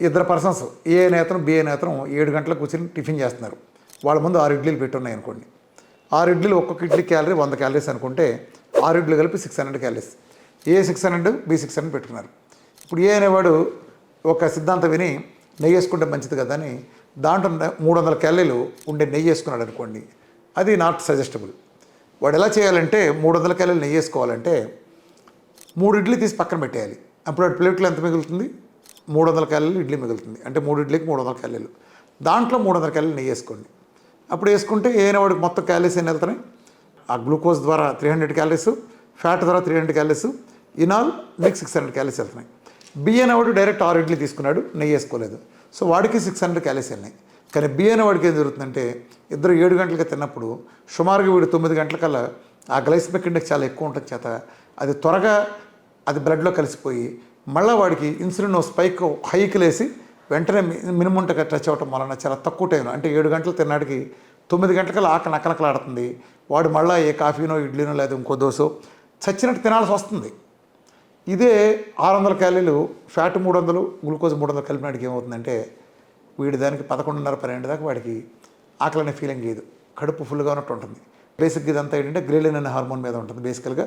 ఇద్దరు పర్సన్స్ ఏ నేతను బి నేతను 7 గంటలకు కూర్చొని టిఫిన్ చేస్తున్నారు. వాళ్ళ ముందు 6 ఇడ్లీలు పెట్టున్నాయి అనుకోండి. 6 ఇడ్లీలు ఒక్కొక్క ఇడ్లీ క్యాలరీ 100 క్యాలరీస్ అనుకుంటే 6 ఇడ్లీలు కలిపి 600 క్యాలరీస్. ఏ 600 బి 600 పెట్టుకున్నారు. ఇప్పుడు ఏ అనేవాడు ఒక సిద్ధాంతం విని నెయ్యి వేసుకుంటే మంచిది కదా అని దాంట్లో 300 క్యాలరీలు ఉండే నెయ్యి వేసుకున్నాడు అనుకోండి. అది నాట్ సజెస్టబుల్. వాడు ఎలా చేయాలంటే 300 క్యాలరీలు నెయ్యి వేసుకోవాలంటే 3 ఇడ్లీ తీసి పక్కన పెట్టేయాలి. అప్పుడు వాడి ప్లేట్లో ఎంత మిగులుతుంది? 300 క్యాలరీలు ఇడ్లీ మిగులుతుంది. అంటే 3 ఇడ్లీకి 300 క్యాలరీలు. దాంట్లో 300 క్యాలరీలు నెయ్యి వేసుకోండి. అప్పుడు వేసుకుంటే వాడికి మొత్తం క్యాలరీస్ ఎన్ని వెళ్తున్నాయి? ఆ గ్లూకోజ్ ద్వారా 300 క్యాలరీస్, ఫ్యాట్ ద్వారా 300 క్యాలరీస్, ఇనాల్ మీకు 600 క్యాలరీస్ వెళ్తున్నాయి. బి అనేవాడు డైరెక్ట్ 6 ఇడ్లీ తీసుకున్నాడు, నెయ్యి వేసుకోలేదు. సో వాడికి 600 క్యాలరీస్ వెళ్ళినాయి. కానీ బి అనేవాడికి ఏం జరుగుతుందంటే ఇద్దరు 7 గంటలకి తిన్నప్పుడు సుమారుగా వీడు 9 గంటలకల్లా ఆ గ్లైసమిక్ ఇండెక్స్ చాలా ఎక్కువ ఉంటుంది చేత అది త్వరగా అది బ్లడ్లో కలిసిపోయి మళ్ళీ వాడికి ఇన్సులిన్ స్పైక్ హైకి లేసి వెంటనే మినిమం టచ్ అవ్వటం వలన చాలా తక్కువ టైం అంటే 7 గంటలు తిన్నాడికి 9 గంటలకల్లా ఆకలి నకనకలాడుతుంది. వాడు మళ్ళీ ఏ కాఫీనో ఇడ్లీనో లేదా ఇంకో దోశో చచ్చినట్టు తినాల్సి వస్తుంది. ఇదే 600 క్యాలరీలు ఫ్యాట్ 300 గ్లూకోజ్ 300 కలిపినాడికి ఏమవుతుందంటే వీడి దానికి 11:30 12 దాకా వాడికి ఆకలి అనే ఫీలింగ్ లేదు, కడుపు ఫుల్గా ఉన్నట్టు ఉంటుంది. బేసిక్గా ఇదంతా ఏంటంటే గ్రెలిన్ అనే హార్మోన్ మీద ఉంటుంది బేసికల్గా.